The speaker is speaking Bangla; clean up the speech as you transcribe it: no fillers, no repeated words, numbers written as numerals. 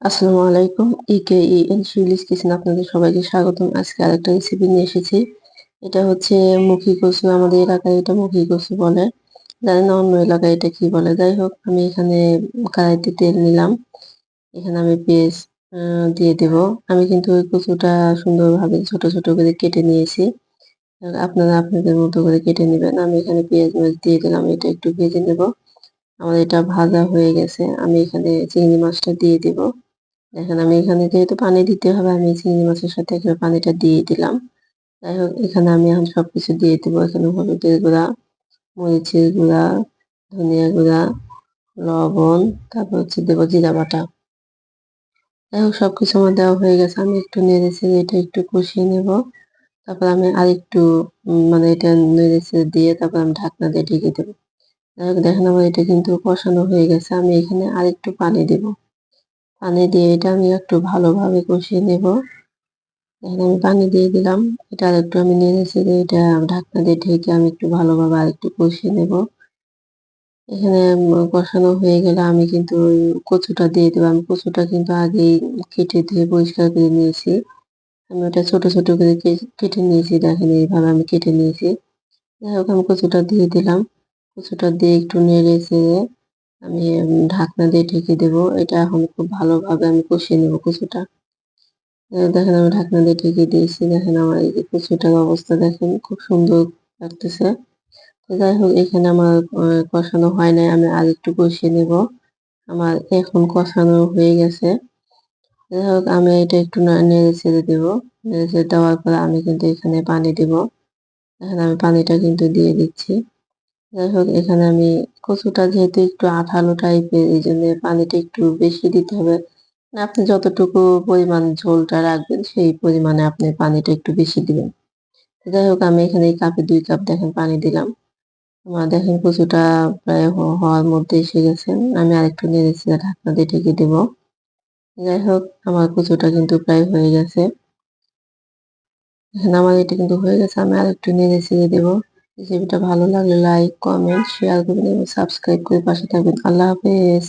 আসসালামু আলাইকুম। শিউলিস কিচেন আপনাদের সবাইকে স্বাগতম। আজকে আরেকটা রেসিপি নিয়ে এসেছি। এটা হচ্ছে মুখী কচু। আমাদের এলাকায় এটা মুখী কচু বলে। জানি না অন্য এলাকায় এটা কি বলে। যাই হোক আমি এখানে কড়াইতে তেল নিলাম। এখানে আমি পেঁয়াজ দিয়ে দেব। আমি কিন্তু ওই কচুটা সুন্দরভাবে ছোট, ছোট করে কেটে নিয়েছি। আপনারা আপনাদের মতো করে কেটে নিবেন। আমি এখানে পেঁয়াজ মরিচ দিয়ে দিলাম। এটা একটু ভেজে নেব। আমার এটা ভাজা হয়ে গেছে। আমি এখানে চিংড়ি মাছটা দিয়ে দিব। দেখেন আমি এখানে যেহেতু পানি দিতে হবে আমি চিংড়ি মাছের সাথে এখানে পানিটা দিয়ে দিলাম। যাই হোক এখানে আমি এখন সবকিছু দিয়ে দেবো। এখানে হলুদের গুঁড়া, মরিচের গুঁড়া, ধনিয়া গুঁড়া, লবণ, তারপর হচ্ছে দেবো জিরা বাটা। যাই হোক সবকিছু আমার দেওয়া হয়ে গেছে। আমি একটু নেড়ে চেড়ে এটা একটু কষিয়ে নেব। তারপর আমি আরেকটু মানে এটা নেড়ে চেড়ে দিয়ে তারপর আমি ঢাকনা দিয়ে ঢেকে দেবো। যাই হোক দেখেন আমার এটা কিন্তু কষানো হয়ে গেছে। আমি এখানে আরেকটু পানি দেবো। পানি দিয়ে এটা আমি একটু ভালোভাবে কষিয়ে নেব। এখানে আমি পানি দিয়ে দিলাম। এটা আরেকটু আমি নেড়ে চেড়ে এটা ঢাকনা দিয়ে ঢেকে আমি একটু ভালোভাবে আরেকটু কষিয়ে নেব। এখানে কষানো হয়ে গেলে আমি কিন্তু ওই কচুটা দিয়ে দেবো। আমি কচুটা কিন্তু আগেই কেটে ধুয়ে পরিষ্কার করে নিয়েছি। আমি ওটা ছোট, ছোট করে কেটে নিয়েছি। দেখেন এইভাবে আমি কেটে নিয়েছি। যাই হোক আমি কচুটা দিয়ে দিলাম। কচুটা দিয়ে একটু নেড়ে চেড়ে আমি ঢাকনা দিয়ে ঢেকে দেবো। এটা এখন খুব ভালোভাবে আমি কষিয়ে নেব কচুটা। দেখেন আমি ঢাকনা দিয়ে ঢেকে দিয়েছি। দেখেন আমার এই যে কচুটার অবস্থা দেখেন খুব সুন্দর লাগতেছে। তো যাই হোক এখানে আমার কষানো হয় নাই। আমি আরেকটু কষিয়ে নেব। আমার এখন কষানো হয়ে গেছে। যাই হোক আমি এটা একটু নেড়ে ছেড়ে দেবো। নেড়ে ছেড়ে দেওয়ার পর আমি কিন্তু এখানে পানি দিব। দেখেন আমি পানিটা কিন্তু দিয়ে দিচ্ছি। যাই হোক এখানে আমি কচুটা যেহেতু একটু আঠালো টাইপের এই জন্য পানিটা একটু বেশি দিতে হবে। আপনি যতটুকু পরিমাণ ঝোলটা রাখবেন সেই পরিমাণে আপনি পানিটা একটু বেশি দিবেন। যাই হোক আমি এখানে এই কাপে ২ কাপ দেখেন পানি দিলাম। আমার দেখেন কচুটা প্রায় হওয়ার মধ্যে এসে গেছে। আমি আরেকটু নেড়ে চেড়ে ঢাকনা দিয়ে ঢেকে দেব। যাই হোক আমার কচুটা কিন্তু প্রায় হয়ে গেছে। এখন আমার এটা কিন্তু হয়ে গেছে। আমি আরেকটু নেড়ে চেড়ে দেব। রেসিপিটা ভালো লাগলে লাইক, কমেন্ট, শেয়ার করবেন এবং সাবস্ক্রাইব করে পাশে থাকবেন। আল্লাহ হাফেজ।